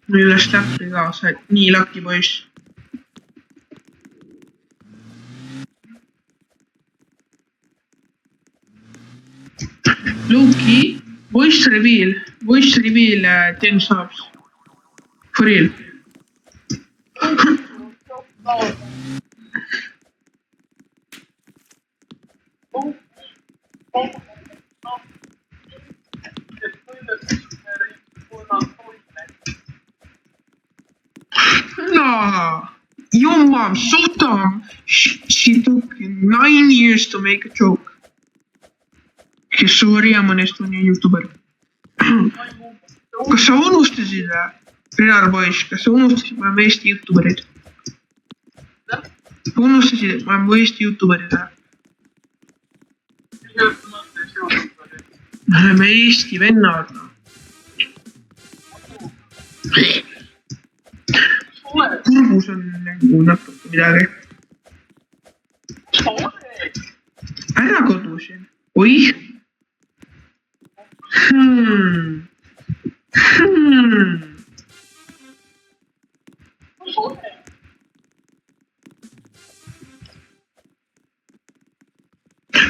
üle Snappi ka, sa oled nii laki poiss. Luki, voice reveal 10 subs. For real. No, your mom so dumb. She took 9 years to make a joke. Sorry, I'm an Estonian YouTuber. Kas sa unustasid, Renar poiss, kas sa unustasid, ma olen Eesti YouTuberid? Unustasid, et ma olen Eesti YouTuberid? Me oleme Eesti vennad. Kurgus on nagu natuke midagi. Ära kodusin. Oih.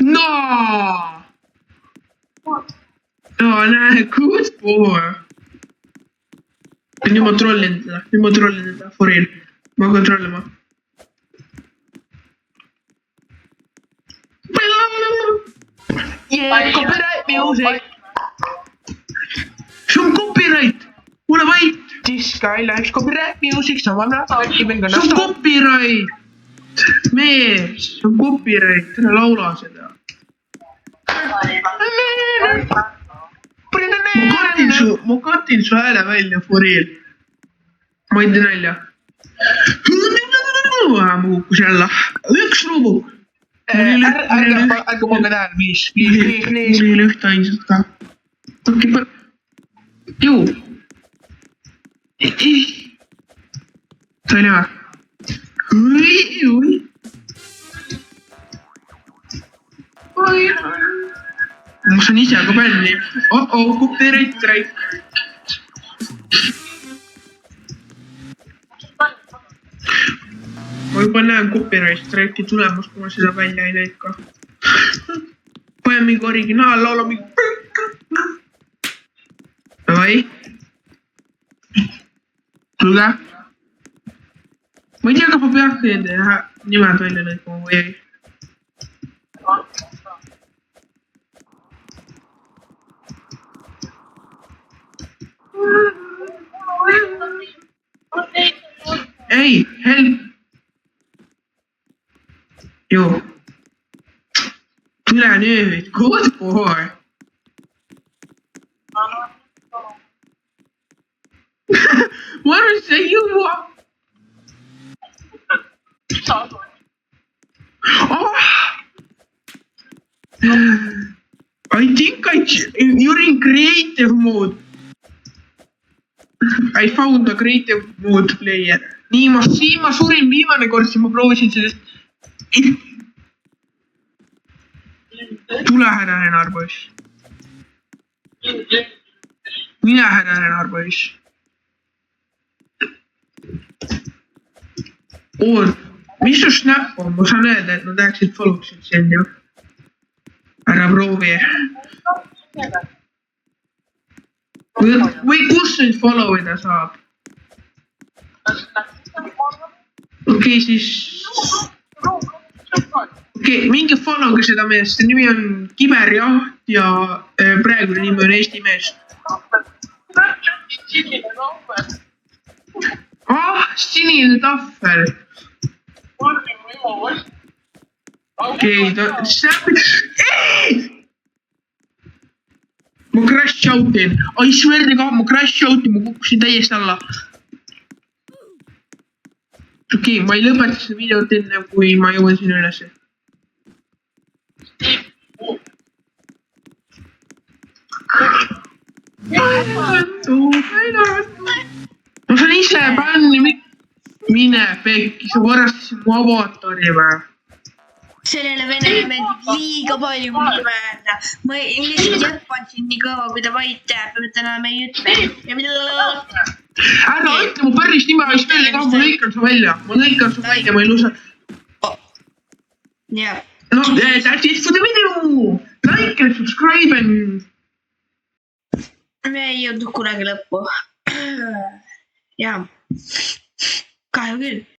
No! No, näe, good boy. Nüüd ma trollin teda, for real. Ma hakkan trollima. Yeah, copyright music. See on copyright. Ole vait. This guy likes copyright music. See on copyright. Mees, see on copyright. Ära laula seda. Ma katin su hääle välja, for real. Ma ei tee nalja. Ma kukkus jälle. Üks rubu. Ärge pange tähele, please. Mul ei ole ühte ainsat ka. Juu. See oli hea. Ma saan ise ka bänni. Copyright strike. Ma juba näen copyright strike'i tulemus, kui ma seda välja ei lõika. Panen mingi originaal, laula mingi... Davai. Tulge. Ma ei tea, kas ma peaks teile nimed välja lõikama või ei. Ei, help! Joo. Tule nüüd, good boy! Ma arvan, see ei jõua! I think you're in creative mode. I found a creative mode player. Nii, ma surin viimane kord, siis ma proovisin sellest... Tule härra Renar poiss. Mine härra Renar poiss. Mis su snap on? Ma saan öelda, et nad läheksid follow'ksid sind ju. Ära proovi. Või kus nüüd follow ida saab? Okei, siis... Okei, mingi follow'ga seda meest. Nimi on Kiberjaht ja praegune nimi on Eesti mees. Sinine tahvel. Okei, ma crash outin. I swear to God, ma crash outin, ma kukkusin täiesti alla. Okei, ma ei lõpeta seda videot enne, kui ma jõuan sinna üles. Ma saan ise bänni, mine pekki, sa varastasid mu avatari või? Sellele venele meeldib liiga palju mulle öelda. Ma lihtsalt jätpan siin nii kõva, kui ta vait jääb, et enam ei ütle. ära ütle mu päris nime, siis veel ka, ma lõikan su välja, ma ei lusa. jah. No, that's it for the video! Like and subscribe and... me ei jõudnud kunagi lõppu. jah. Kahju küll.